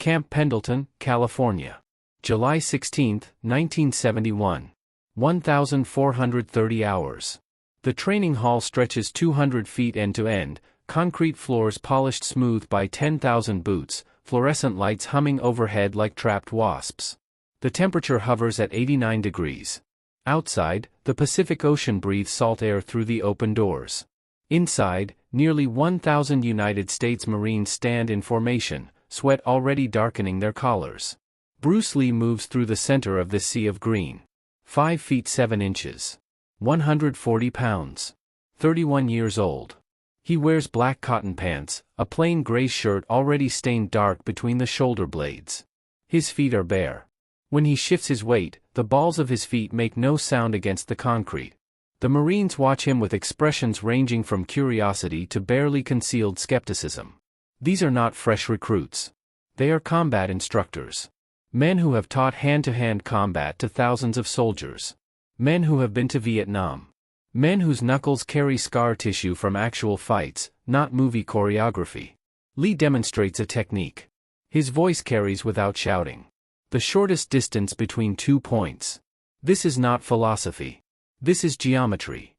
Camp Pendleton, California. July 16, 1971. 1,430 hours. The training hall stretches 200 feet end to end, concrete floors polished smooth by 10,000 boots, fluorescent lights humming overhead like trapped wasps. The temperature hovers at 89 degrees. Outside, the Pacific Ocean breathes salt air through the open doors. Inside, nearly 1,000 United States Marines stand in formation, sweat already darkening their collars. Bruce Lee moves through the center of this sea of green. 5 feet 7 inches. 140 pounds. 31 years old. He wears black cotton pants, a plain gray shirt already stained dark between the shoulder blades. His feet are bare. When he shifts his weight, the balls of his feet make no sound against the concrete. The Marines watch him with expressions ranging from curiosity to barely concealed skepticism. These are not fresh recruits. They are combat instructors. Men who have taught hand-to-hand combat to thousands of soldiers. Men who have been to Vietnam. Men whose knuckles carry scar tissue from actual fights, not movie choreography. Lee demonstrates a technique. His voice carries without shouting. The shortest distance between 2 points. This is not philosophy. This is geometry.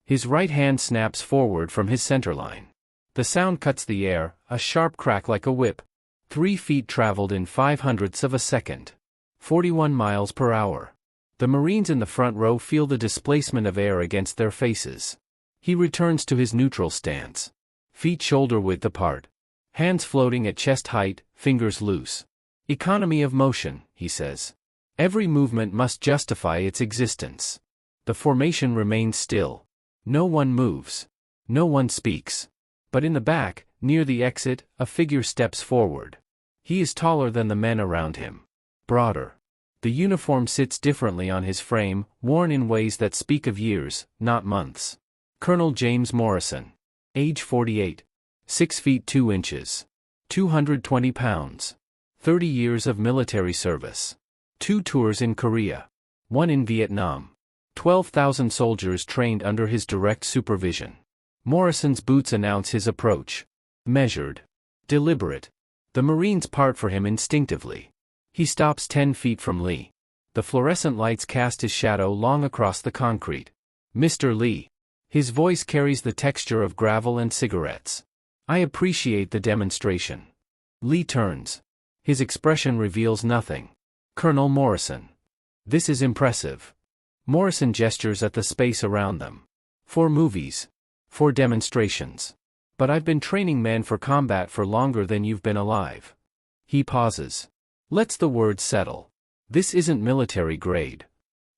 His right hand snaps forward from his centerline. The sound cuts the air, a sharp crack like a whip. 3 feet traveled in 0.05 of a second. 41 miles per hour. The Marines in the front row feel the displacement of air against their faces. He returns to his neutral stance. Feet shoulder-width apart. Hands floating at chest height, fingers loose. Economy of motion, he says. Every movement must justify its existence. The formation remains still. No one moves. No one speaks. But in the back, near the exit, a figure steps forward. He is taller than the men around him. Broader. The uniform sits differently on his frame, worn in ways that speak of years, not months. Colonel James Morrison. Age 48. 6 feet 2 inches. 220 pounds. 30 years of military service. 2 tours in Korea. 1 in Vietnam. 12,000 soldiers trained under his direct supervision. Morrison's boots announce his approach. Measured. Deliberate. The Marines part for him instinctively. He stops 10 feet from Lee. The fluorescent lights cast his shadow long across the concrete. Mr. Lee. His voice carries the texture of gravel and cigarettes. I appreciate the demonstration. Lee turns. His expression reveals nothing. Colonel Morrison. This is impressive. Morrison gestures at the space around them. 4 movies. 4 demonstrations. But I've been training men for combat for longer than you've been alive. He pauses. Lets the words settle. This isn't military grade.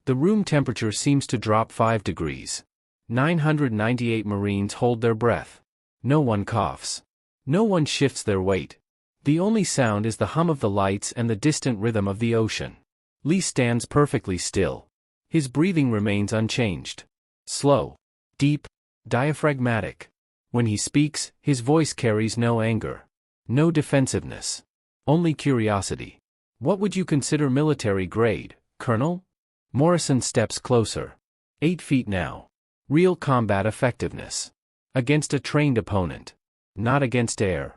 The room temperature seems to drop 5 degrees. 998 Marines hold their breath. No one coughs. No one shifts their weight. The only sound is the hum of the lights and the distant rhythm of the ocean. Lee stands perfectly still. His breathing remains unchanged. Slow. Deep. Diaphragmatic. When he speaks, his voice carries no anger. No defensiveness. Only curiosity. What would you consider military grade, Colonel? Morrison steps closer. 8 feet now. Real combat effectiveness. Against a trained opponent. Not against air.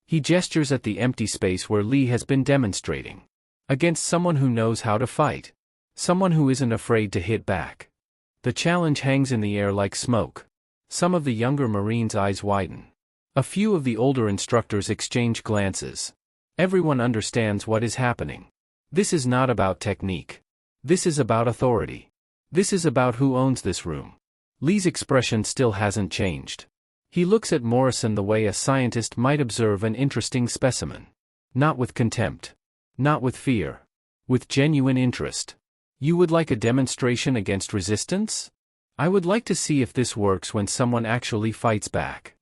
He gestures at the empty space where Lee has been demonstrating. Against someone who knows how to fight. Someone who isn't afraid to hit back. The challenge hangs in the air like smoke. Some of the younger Marines' eyes widen. A few of the older instructors exchange glances. Everyone understands what is happening. This is not about technique. This is about authority. This is about who owns this room. Lee's expression still hasn't changed. He looks at Morrison the way a scientist might observe an interesting specimen. Not with contempt. Not with fear. With genuine interest. You would like a demonstration against resistance? I would like to see if this works when someone actually fights back.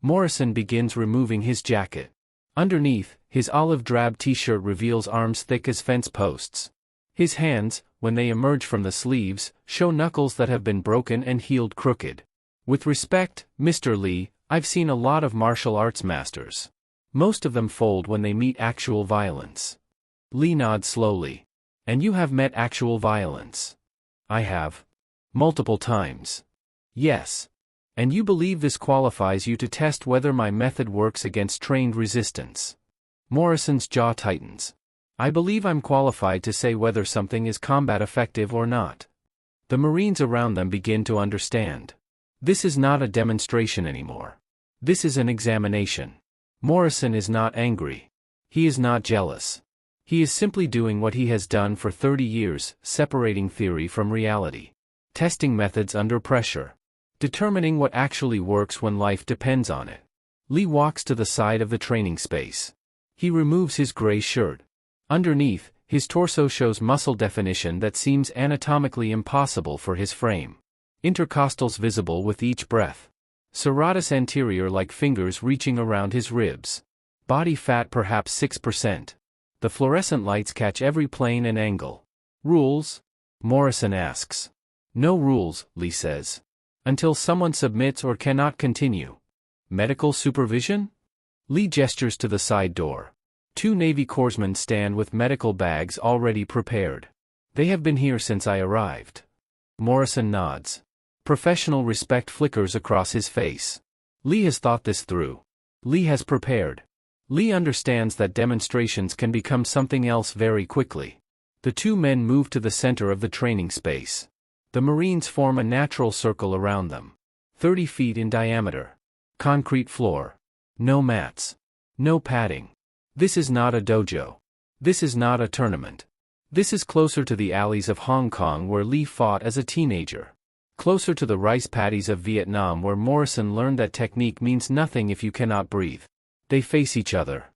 Morrison begins removing his jacket. Underneath, his olive drab t-shirt reveals arms thick as fence posts. His hands, when they emerge from the sleeves, show knuckles that have been broken and healed crooked. With respect, Mr. Lee, I've seen a lot of martial arts masters. Most of them fold when they meet actual violence. Lee nods slowly. And you have met actual violence. I have. Multiple times. Yes. And you believe this qualifies you to test whether my method works against trained resistance. Morrison's jaw tightens. I believe I'm qualified to say whether something is combat effective or not. The Marines around them begin to understand. This is not a demonstration anymore. This is an examination. Morrison is not angry. He is not jealous. He is simply doing what he has done for 30 years, separating theory from reality. Testing methods under pressure. Determining what actually works when life depends on it. Lee walks to the side of the training space. He removes his gray shirt. Underneath, his torso shows muscle definition that seems anatomically impossible for his frame. Intercostals visible with each breath. Serratus anterior like fingers reaching around his ribs. Body fat perhaps 6%. The fluorescent lights catch every plane and angle. Rules? Morrison asks. No rules, Lee says. Until someone submits or cannot continue. Medical supervision? Lee gestures to the side door. 2 Navy corpsmen stand with medical bags already prepared. They have been here since I arrived. Morrison nods. Professional respect flickers across his face. Lee has thought this through. Lee has prepared. Lee understands that demonstrations can become something else very quickly. The 2 men move to the center of the training space. The Marines form a natural circle around them. 30 feet in diameter. Concrete floor. No mats. No padding. This is not a dojo. This is not a tournament. This is closer to the alleys of Hong Kong where Lee fought as a teenager. Closer to the rice paddies of Vietnam where Morrison learned that technique means nothing if you cannot breathe. They face each other.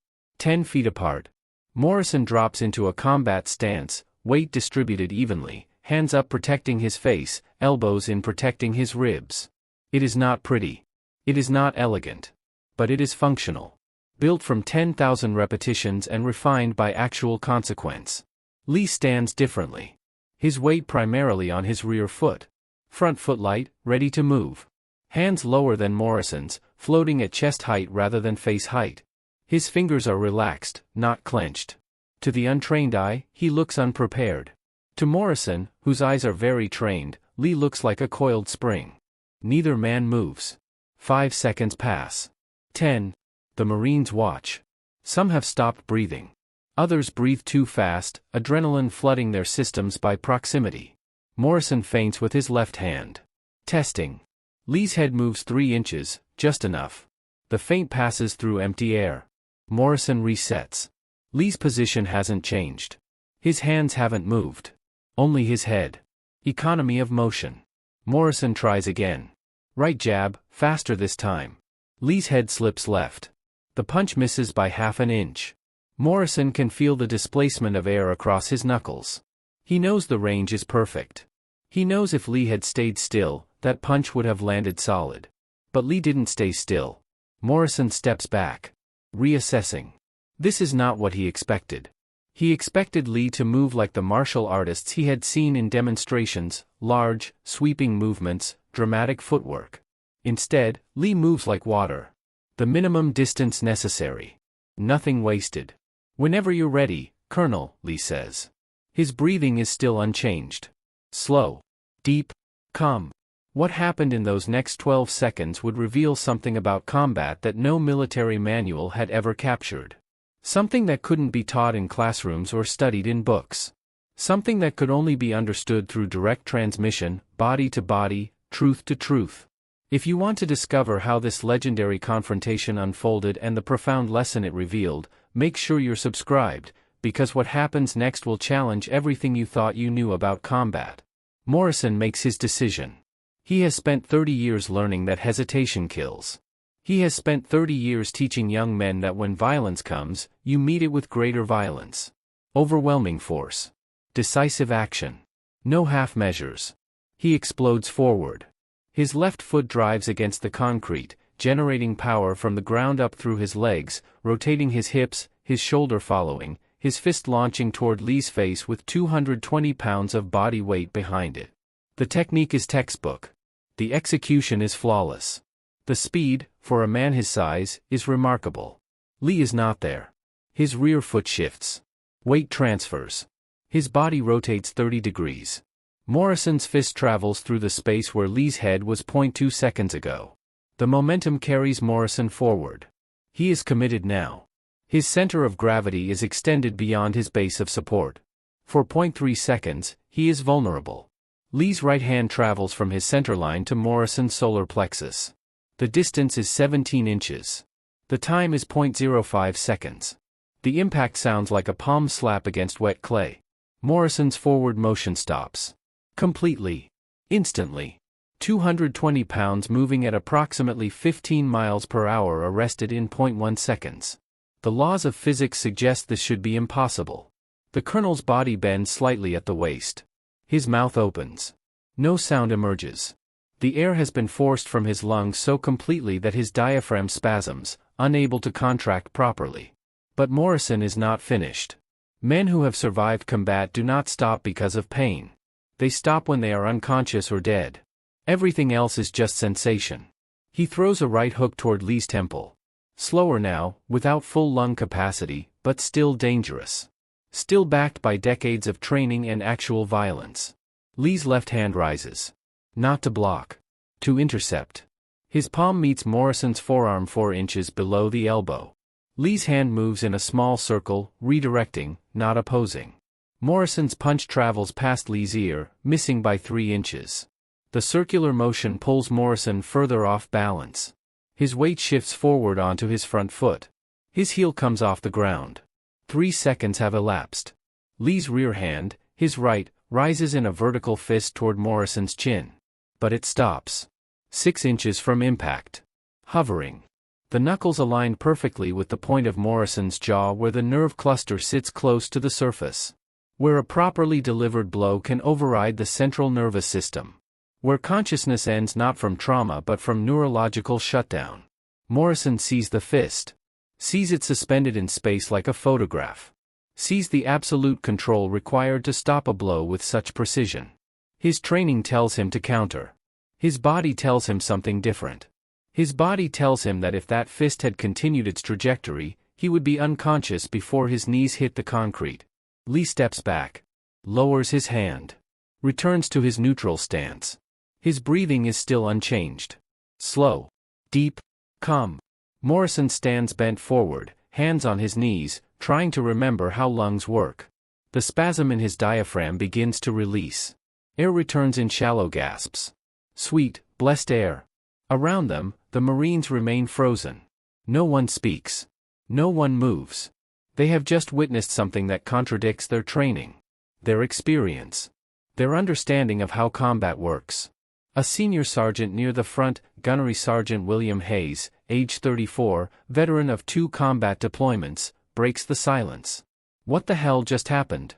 10 feet apart. Morrison drops into a combat stance, weight distributed evenly, hands up protecting his face, elbows in protecting his ribs. It is not pretty. It is not elegant. But it is functional. Built from 10,000 repetitions and refined by actual consequence. Lee stands differently. His weight primarily on his rear foot. Front foot light, ready to move. Hands lower than Morrison's, floating at chest height rather than face height. His fingers are relaxed, not clenched. To the untrained eye, he looks unprepared. To Morrison, whose eyes are very trained, Lee looks like a coiled spring. Neither man moves. 5 seconds pass. 10. The Marines watch. Some have stopped breathing. Others breathe too fast, adrenaline flooding their systems by proximity. Morrison feints with his left hand. Testing. Lee's head moves 3 inches, just enough. The feint passes through empty air. Morrison resets. Lee's position hasn't changed. His hands haven't moved. Only his head. Economy of motion. Morrison tries again. Right jab, faster this time. Lee's head slips left. The punch misses by half an inch. Morrison can feel the displacement of air across his knuckles. He knows the range is perfect. He knows if Lee had stayed still, that punch would have landed solid. But Lee didn't stay still. Morrison steps back. Reassessing. This is not what he expected. He expected Lee to move like the martial artists he had seen in demonstrations, large, sweeping movements, dramatic footwork. Instead, Lee moves like water. The minimum distance necessary. Nothing wasted. Whenever you're ready, Colonel, Lee says. His breathing is still unchanged. Slow. Deep. Calm. What happened in those next 12 seconds would reveal something about combat that no military manual had ever captured. Something that couldn't be taught in classrooms or studied in books. Something that could only be understood through direct transmission, body to body, truth to truth. If you want to discover how this legendary confrontation unfolded and the profound lesson it revealed, make sure you're subscribed, because what happens next will challenge everything you thought you knew about combat. Morrison makes his decision. He has spent 30 years learning that hesitation kills. He has spent 30 years teaching young men that when violence comes, you meet it with greater violence. Overwhelming force. Decisive action. No half measures. He explodes forward. His left foot drives against the concrete, generating power from the ground up through his legs, rotating his hips, his shoulder following, his fist launching toward Lee's face with 220 pounds of body weight behind it. The technique is textbook. The execution is flawless. The speed, for a man his size, is remarkable. Lee is not there. His rear foot shifts. Weight transfers. His body rotates 30 degrees. Morrison's fist travels through the space where Lee's head was 0.2 seconds ago. The momentum carries Morrison forward. He is committed now. His center of gravity is extended beyond his base of support. For 0.3 seconds, he is vulnerable. Lee's right hand travels from his centerline to Morrison's solar plexus. The distance is 17 inches. The time is 0.05 seconds. The impact sounds like a palm slap against wet clay. Morrison's forward motion stops. Completely. Instantly. 220 pounds moving at approximately 15 miles per hour arrested in 0.1 seconds. The laws of physics suggest this should be impossible. The colonel's body bends slightly at the waist. His mouth opens. No sound emerges. The air has been forced from his lungs so completely that his diaphragm spasms, unable to contract properly. But Morrison is not finished. Men who have survived combat do not stop because of pain. They stop when they are unconscious or dead. Everything else is just sensation. He throws a right hook toward Lee's temple. Slower now, without full lung capacity, but still dangerous. Still backed by decades of training and actual violence. Lee's left hand rises. Not to block. To intercept. His palm meets Morrison's forearm 4 inches below the elbow. Lee's hand moves in a small circle, redirecting, not opposing. Morrison's punch travels past Lee's ear, missing by 3 inches. The circular motion pulls Morrison further off balance. His weight shifts forward onto his front foot. His heel comes off the ground. 3 seconds have elapsed. Lee's rear hand, his right, rises in a vertical fist toward Morrison's chin. But it stops. 6 inches from impact. Hovering. The knuckles aligned perfectly with the point of Morrison's jaw where the nerve cluster sits close to the surface. Where a properly delivered blow can override the central nervous system. Where consciousness ends not from trauma but from neurological shutdown. Morrison sees the fist. Sees it suspended in space like a photograph. Sees the absolute control required to stop a blow with such precision. His training tells him to counter. His body tells him something different. His body tells him that if that fist had continued its trajectory, he would be unconscious before his knees hit the concrete. Lee steps back. Lowers his hand. Returns to his neutral stance. His breathing is still unchanged. Slow. Deep. Calm. Morrison stands bent forward, hands on his knees, trying to remember how lungs work. The spasm in his diaphragm begins to release. Air returns in shallow gasps. Sweet, blessed air. Around them, the Marines remain frozen. No one speaks. No one moves. They have just witnessed something that contradicts their training. Their experience. Their understanding of how combat works. A senior sergeant near the front, Gunnery Sergeant William Hayes, age 34, veteran of 2 combat deployments, breaks the silence. What the hell just happened?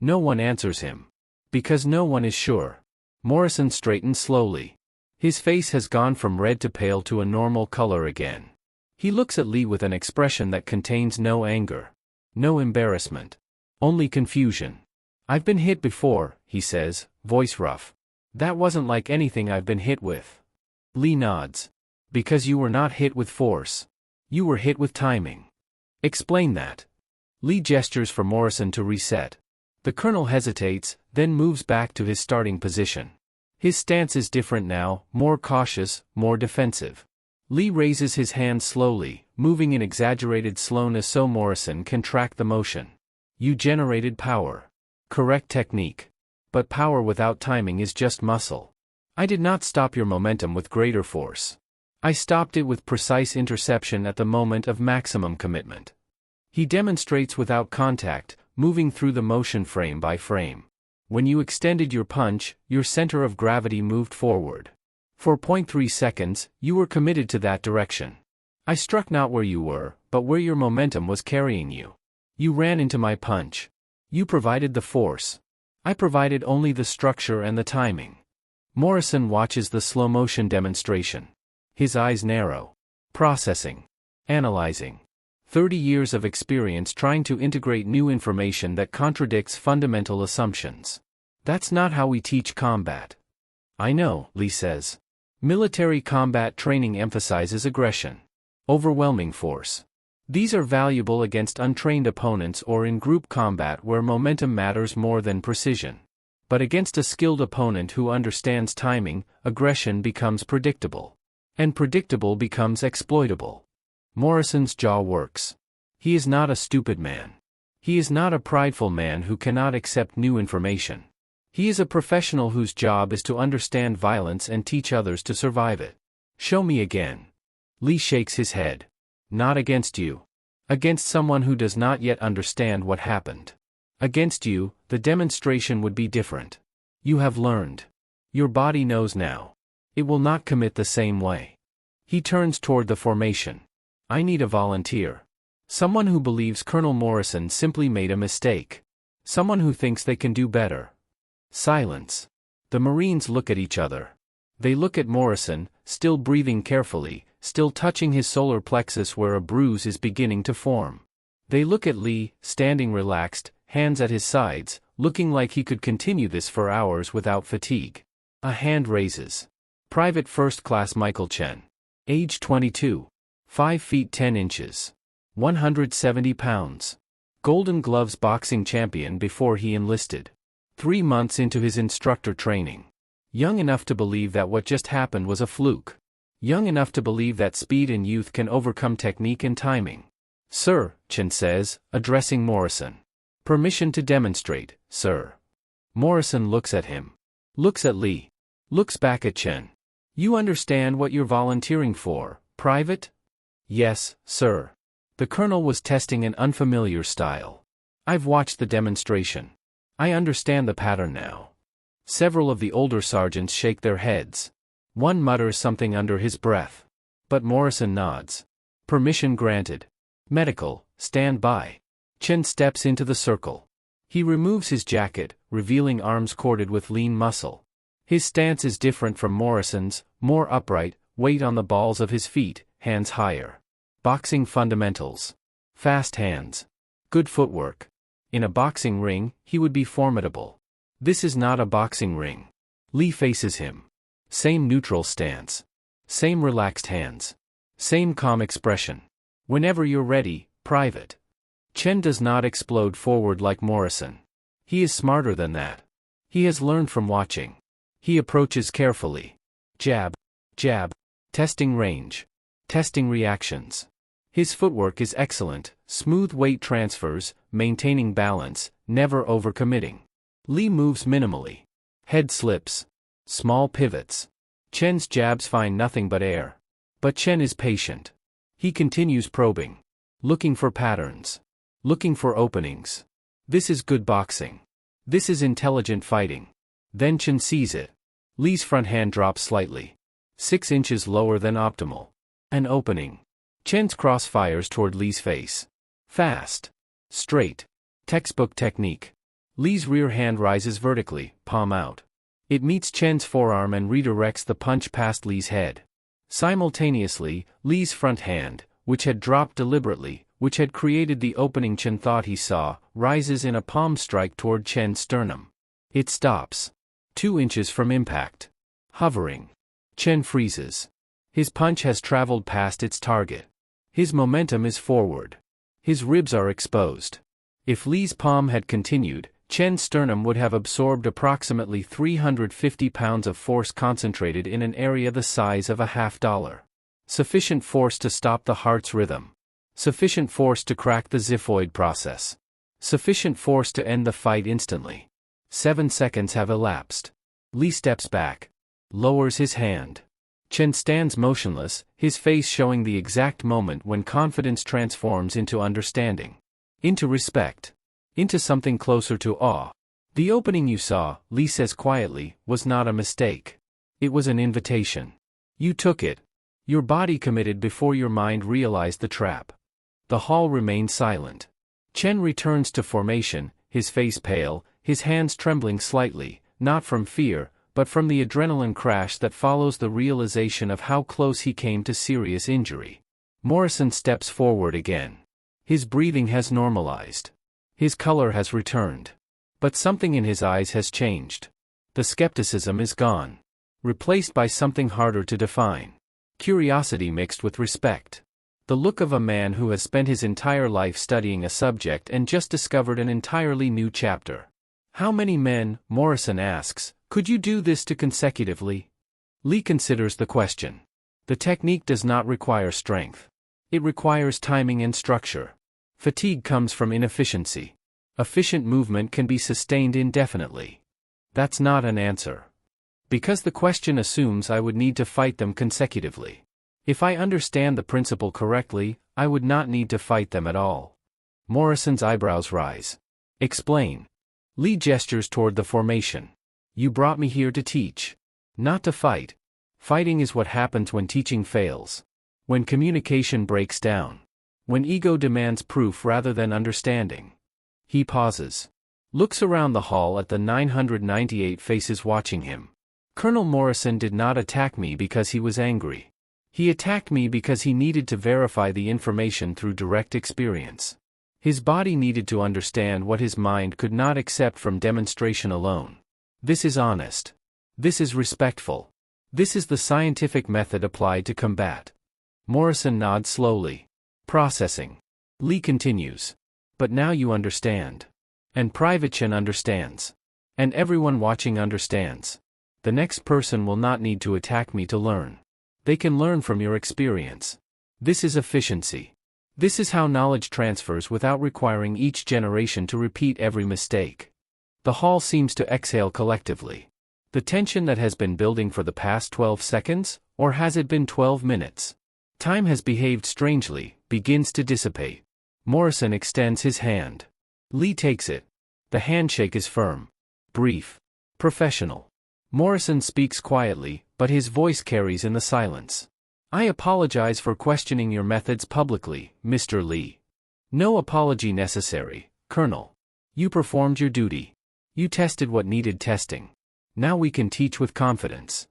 No one answers him. Because no one is sure. Morrison straightens slowly. His face has gone from red to pale to a normal color again. He looks at Lee with an expression that contains no anger. No embarrassment. Only confusion. "I've been hit before," he says, voice rough. "That wasn't like anything I've been hit with." Lee nods. "Because you were not hit with force. You were hit with timing." "Explain that." Lee gestures for Morrison to reset. The colonel hesitates, then moves back to his starting position. His stance is different now, more cautious, more defensive. Lee raises his hand slowly, moving in exaggerated slowness so Morrison can track the motion. "You generated power. Correct technique. But power without timing is just muscle. I did not stop your momentum with greater force. I stopped it with precise interception at the moment of maximum commitment." He demonstrates without contact, moving through the motion frame by frame. When you extended your punch, your center of gravity moved forward. For 0.3 seconds, you were committed to that direction. I struck not where you were, but where your momentum was carrying you. You ran into my punch. You provided the force. I provided only the structure and the timing. Morrison watches the slow-motion demonstration. His eyes narrow. Processing. Analyzing. 30 years of experience trying to integrate new information that contradicts fundamental assumptions. That's not how we teach combat. "I know," Lee says. "Military combat training emphasizes aggression. Overwhelming force. These are valuable against untrained opponents or in group combat where momentum matters more than precision. But against a skilled opponent who understands timing, aggression becomes predictable. And predictable becomes exploitable." Morrison's jaw works. He is not a stupid man. He is not a prideful man who cannot accept new information. He is a professional whose job is to understand violence and teach others to survive it. Show me again. Lee shakes his head. Not against you. Against someone who does not yet understand what happened. Against you, the demonstration would be different. You have learned. Your body knows now. It will not commit the same way. He turns toward the formation. I need a volunteer. Someone who believes Colonel Morrison simply made a mistake. Someone who thinks they can do better. Silence. The Marines look at each other. They look at Morrison, still breathing carefully, still touching his solar plexus where a bruise is beginning to form. They look at Lee, standing relaxed, hands at his sides, looking like he could continue this for hours without fatigue. A hand raises. Private First Class Michael Chen. Age 22. 5 feet 10 inches. 170 pounds. Golden Gloves boxing champion before he enlisted. 3 months into his instructor training. Young enough to believe that what just happened was a fluke. Young enough to believe that speed and youth can overcome technique and timing. Sir, Chen says, addressing Morrison. Permission to demonstrate, sir. Morrison looks at him. Looks at Lee. Looks back at Chen. You understand what you're volunteering for, Private? Yes, sir. The colonel was testing an unfamiliar style. I've watched the demonstration. I understand the pattern now. Several of the older sergeants shake their heads. One mutters something under his breath. But Morrison nods. Permission granted. Medical, stand by. Chen steps into the circle. He removes his jacket, revealing arms corded with lean muscle. His stance is different from Morrison's, more upright, weight on the balls of his feet, hands higher. Boxing fundamentals. Fast hands. Good footwork. In a boxing ring, he would be formidable. This is not a boxing ring. Lee faces him. Same neutral stance. Same relaxed hands. Same calm expression. Whenever you're ready, Private. Chen does not explode forward like Morrison. He is smarter than that. He has learned from watching. He approaches carefully. Jab. Jab. Testing range. Testing reactions. His footwork is excellent, smooth weight transfers, maintaining balance, never overcommitting. Lee moves minimally. Head slips. Small pivots. Chen's jabs find nothing but air. But Chen is patient. He continues probing. Looking for patterns. Looking for openings. This is good boxing. This is intelligent fighting. Then Chen sees it. Lee's front hand drops slightly. 6 inches lower than optimal. An opening. Chen's cross fires toward Lee's face. Fast. Straight. Textbook technique. Lee's rear hand rises vertically, palm out. It meets Chen's forearm and redirects the punch past Lee's head. Simultaneously, Lee's front hand, which had dropped deliberately, which had created the opening Chen thought he saw, rises in a palm strike toward Chen's sternum. It stops. 2 inches from impact. Hovering. Chen freezes. His punch has traveled past its target. His momentum is forward. His ribs are exposed. If Lee's palm had continued, Chen's sternum would have absorbed approximately 350 pounds of force concentrated in an area the size of $50. Sufficient force to stop the heart's rhythm. Sufficient force to crack the xiphoid process. Sufficient force to end the fight instantly. 7 seconds have elapsed. Lee steps back. Lowers his hand. Chen stands motionless, his face showing the exact moment when confidence transforms into understanding. Into respect. Into something closer to awe. The opening you saw, Lee says quietly, was not a mistake. It was an invitation. You took it. Your body committed before your mind realized the trap. The hall remained silent. Chen returns to formation, his face pale, his hands trembling slightly, not from fear, but from the adrenaline crash that follows the realization of how close he came to serious injury. Morrison steps forward again. His breathing has normalized. His color has returned. But something in his eyes has changed. The skepticism is gone. Replaced by something harder to define. Curiosity mixed with respect. The look of a man who has spent his entire life studying a subject and just discovered an entirely new chapter. How many men, Morrison asks, could you do this to consecutively? Lee considers the question. The technique does not require strength. It requires timing and structure. Fatigue comes from inefficiency. Efficient movement can be sustained indefinitely. That's not an answer. Because the question assumes I would need to fight them consecutively. If I understand the principle correctly, I would not need to fight them at all. Morrison's eyebrows rise. Explain. Lee gestures toward the formation. You brought me here to teach. Not to fight. Fighting is what happens when teaching fails. When communication breaks down. When ego demands proof rather than understanding. He pauses. Looks around the hall at the 998 faces watching him. Colonel Morrison did not attack me because he was angry. He attacked me because he needed to verify the information through direct experience. His body needed to understand what his mind could not accept from demonstration alone. This is honest. This is respectful. This is the scientific method applied to combat. Morrison nods slowly. Processing. Lee continues. But now you understand. And Privachin understands. And everyone watching understands. The next person will not need to attack me to learn. They can learn from your experience. This is efficiency. This is how knowledge transfers without requiring each generation to repeat every mistake. The hall seems to exhale collectively. The tension that has been building for the past 12 seconds, or has it been 12 minutes? Time has behaved strangely, begins to dissipate. Morrison extends his hand. Lee takes it. The handshake is firm. Brief. Professional. Morrison speaks quietly, but his voice carries in the silence. I apologize for questioning your methods publicly, Mr. Lee. No apology necessary, Colonel. You performed your duty. You tested what needed testing. Now we can teach with confidence.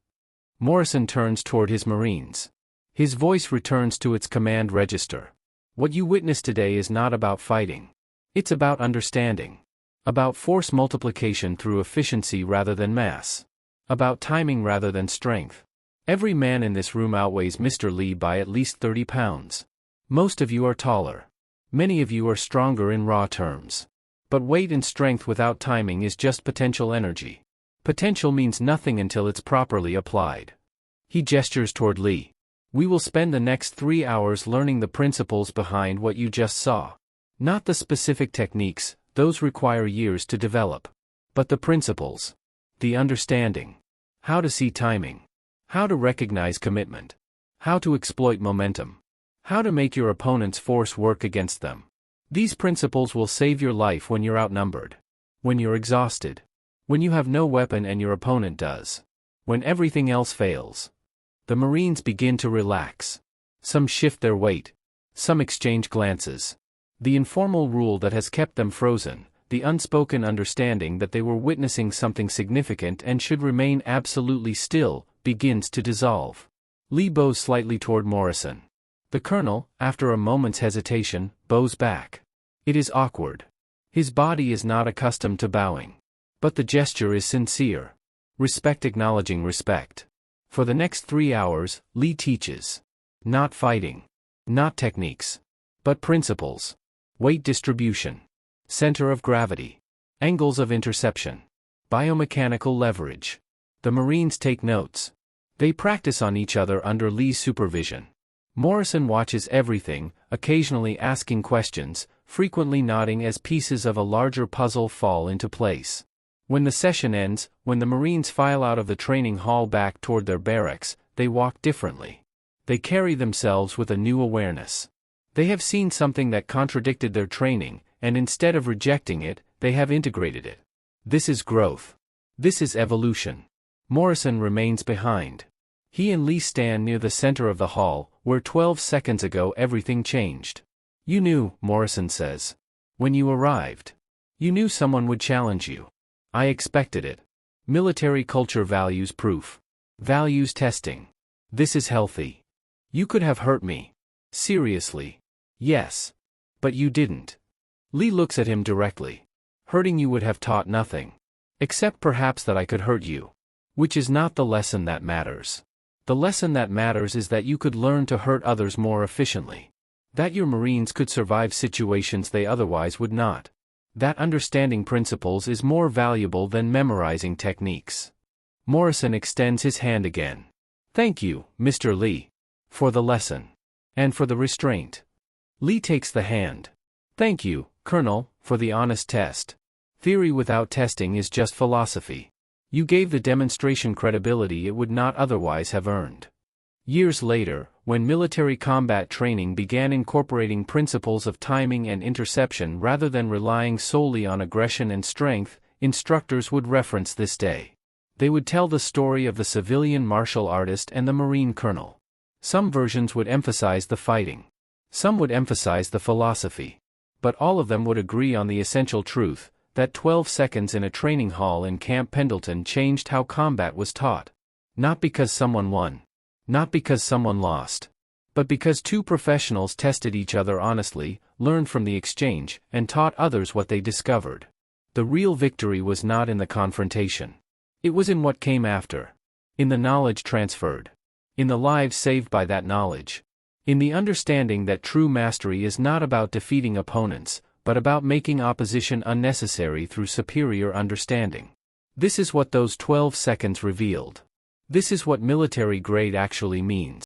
Morrison turns toward his Marines. His voice returns to its command register. What you witnessed today is not about fighting. It's about understanding. About force multiplication through efficiency rather than mass. About timing rather than strength. Every man in this room outweighs Mr. Lee by at least 30 pounds. Most of you are taller. Many of you are stronger in raw terms. But weight and strength without timing is just potential energy. Potential means nothing until it's properly applied. He gestures toward Lee. We will spend the next 3 hours learning the principles behind what you just saw. Not the specific techniques, those require years to develop. But the principles. The understanding. How to see timing. How to recognize commitment. How to exploit momentum. How to make your opponent's force work against them. These principles will save your life when you're outnumbered. When you're exhausted. When you have no weapon and your opponent does. When everything else fails. The Marines begin to relax. Some shift their weight. Some exchange glances. The informal rule that has kept them frozen, the unspoken understanding that they were witnessing something significant and should remain absolutely still, begins to dissolve. Lee bows slightly toward Morrison. The colonel, after a moment's hesitation, bows back. It is awkward. His body is not accustomed to bowing. But the gesture is sincere. Respect acknowledging respect. For the next 3 hours, Lee teaches. Not fighting. Not techniques. But principles. Weight distribution. Center of gravity. Angles of interception. Biomechanical leverage. The Marines take notes. They practice on each other under Lee's supervision. Morrison watches everything, occasionally asking questions, frequently nodding as pieces of a larger puzzle fall into place. When the session ends, when the Marines file out of the training hall back toward their barracks, they walk differently. They carry themselves with a new awareness. They have seen something that contradicted their training, and instead of rejecting it, they have integrated it. This is growth. This is evolution. Morrison remains behind. He and Lee stand near the center of the hall, where 12 seconds ago everything changed. You knew, Morrison says. When you arrived. You knew someone would challenge you. I expected it. Military culture values proof. Values testing. This is healthy. You could have hurt me. Seriously. Yes. But you didn't. Lee looks at him directly. Hurting you would have taught nothing. Except perhaps that I could hurt you. Which is not the lesson that matters. The lesson that matters is that you could learn to hurt others more efficiently. That your Marines could survive situations they otherwise would not. That understanding principles is more valuable than memorizing techniques. Morrison extends his hand again. Thank you, Mr. Lee. For the lesson. And for the restraint. Lee takes the hand. Thank you, Colonel, for the honest test. Theory without testing is just philosophy. You gave the demonstration credibility it would not otherwise have earned. Years later, when military combat training began incorporating principles of timing and interception rather than relying solely on aggression and strength, instructors would reference this day. They would tell the story of the civilian martial artist and the Marine colonel. Some versions would emphasize the fighting. Some would emphasize the philosophy. But all of them would agree on the essential truth, that 12 seconds in a training hall in Camp Pendleton changed how combat was taught. Not because someone won. Not because someone lost. But because two professionals tested each other honestly, learned from the exchange, and taught others what they discovered. The real victory was not in the confrontation. It was in what came after. In the knowledge transferred. In the lives saved by that knowledge. In the understanding that true mastery is not about defeating opponents, but about making opposition unnecessary through superior understanding. This is what those 12 seconds revealed. This is what military grade actually means.